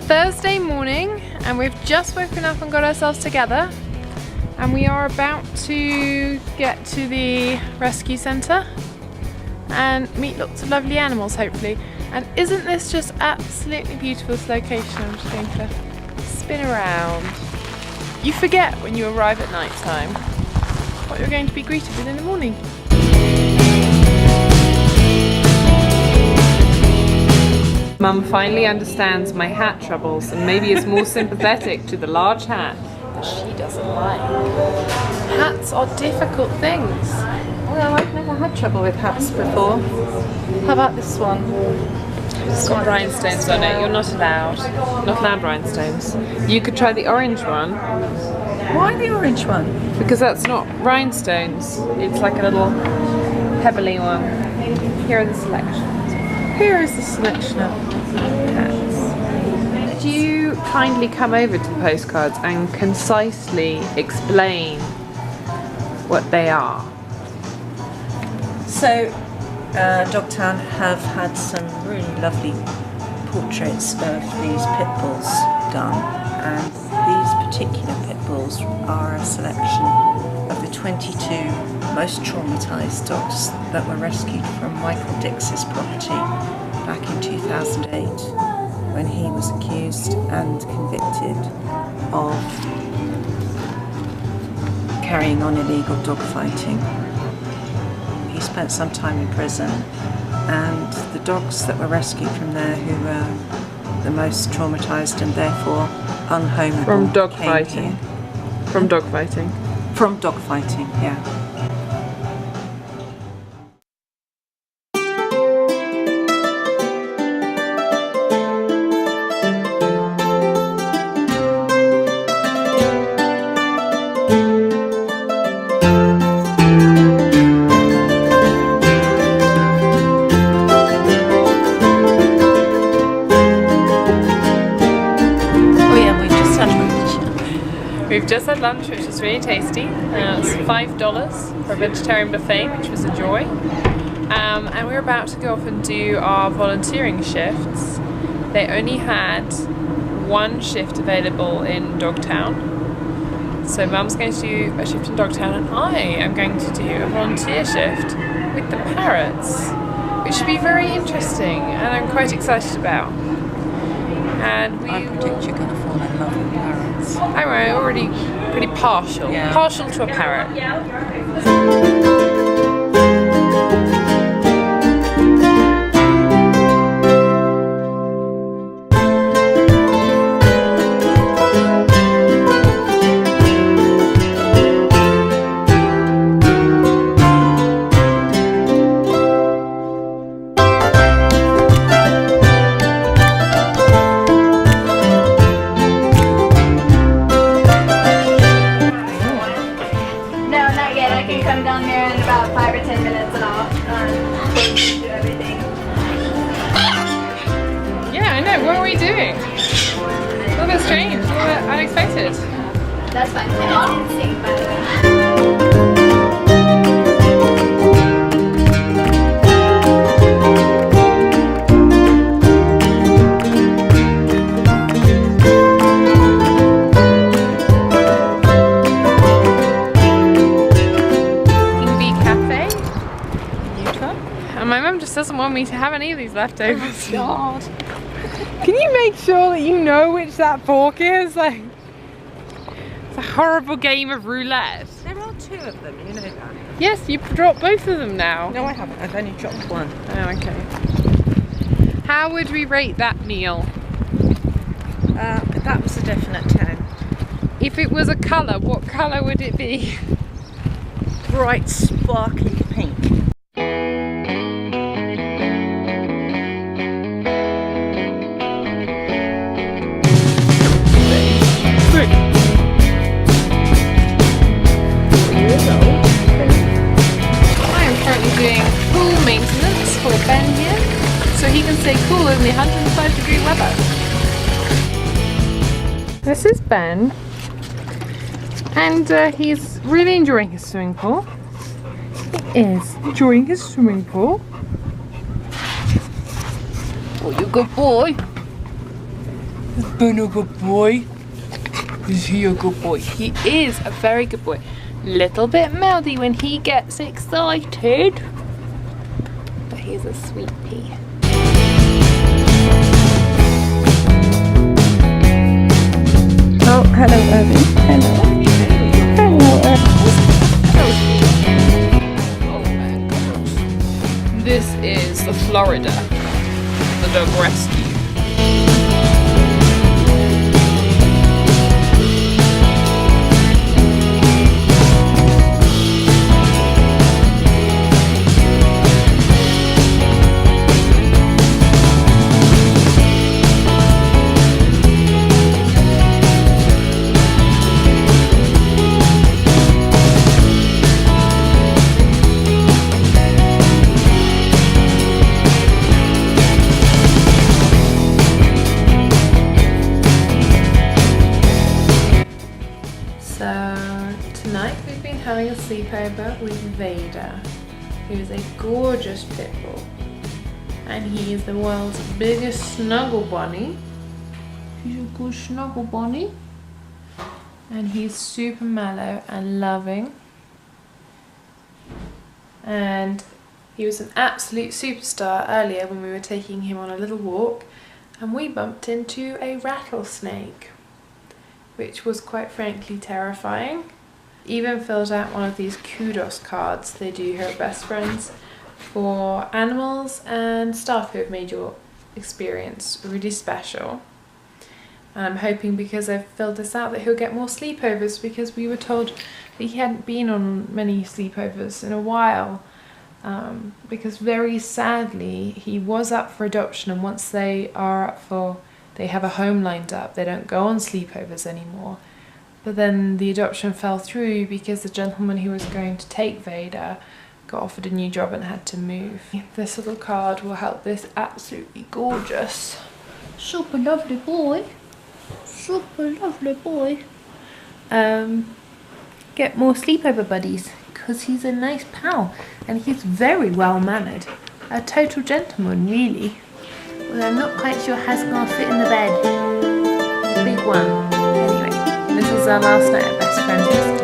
Thursday morning and we've just woken up and got ourselves together and we are about to get to the rescue centre and meet lots of lovely animals hopefully. And isn't this just absolutely beautiful, this location? I'm just going to spin around. You forget when you arrive at night time what you're going to be greeted with in the morning. Mum finally understands my hat troubles and maybe is more sympathetic to the large hat that she doesn't like. Hats are difficult things. Well, I've never had trouble with hats before. How about this one? It's got rhinestones on it. You're not allowed. Not allowed rhinestones. You could try the orange one. Why the orange one? Because that's not rhinestones. It's like a little pebbly one. Here are the selections. Here is the selection of hats. Could you kindly come over to the postcards and concisely explain what they are? So, Dogtown have had some really lovely portraits of these pit bulls done, and these particular pit bulls are a selection of the 22 most traumatized dogs that were rescued from Michael Dix's property back in 2008 when he was accused and convicted of carrying on illegal dog fighting. He spent some time in prison, and the dogs that were rescued from there who were the most traumatized and therefore unhomeable From dog fighting. From dog fighting. From dog fighting, yeah. We've just had lunch, which was really tasty. It's $5 for a vegetarian buffet, which was a joy. And we're about to go off and do our volunteering shifts. They only had one shift available in Dogtown. So Mum's going to do a shift in Dogtown and I am going to do a volunteer shift with the parrots, which should be very interesting and I'm quite excited about. And I predict you're going to fall in love with parrots. I'm already pretty partial. Yeah. Partial to a parrot. What are we doing? A little bit strange, a little bit unexpected. That's fine. And it's in sync, by the way. And my mum just doesn't want me to have any of these leftovers. Oh God. Can you make sure that you know which that fork is? Like, it's a horrible game of roulette. There are two of them, you know that. Yes, you dropped both of them now. No, I haven't. I've only dropped one. Oh, okay. How would we rate that meal? That was a definite 10. If it was a colour, what colour would it be? Bright, sparkly pink. Doing pool maintenance for Ben here, so he can stay cool in the 105-degree weather. This is Ben, and he's really enjoying his swimming pool. He is enjoying his swimming pool. Oh, you good boy. Is Ben a good boy? Is he a good boy? He is a very good boy. Little bit mouthy when he gets excited. But he's a sweet pea. Oh, hello, Irving. Hello. Hello, Irving. Oh my gosh. This is the Florida, the dog rescue. Tonight we've been having a sleepover with Vader, who is a gorgeous pit bull, and he is the world's biggest snuggle bunny. He's a good snuggle bunny, and he's super mellow and loving, and he was an absolute superstar earlier when we were taking him on a little walk, and we bumped into a rattlesnake, which was quite frankly terrifying. Even filled out one of these kudos cards they do here at Best Friends for animals and staff who have made your experience really special. And I'm hoping, because I've filled this out, that he'll get more sleepovers, because we were told that he hadn't been on many sleepovers in a while, because very sadly he was up for adoption, and once they have a home lined up, they don't go on sleepovers anymore. But then the adoption fell through because the gentleman who was going to take Vader got offered a new job and had to move. This little card will help this absolutely gorgeous, super lovely boy, get more sleepover buddies, because he's a nice pal and he's very well mannered. A total gentleman, really. Well, I'm not quite sure how's going to fit in the bed. Big one. Anyway. This is our last night at Best Friends.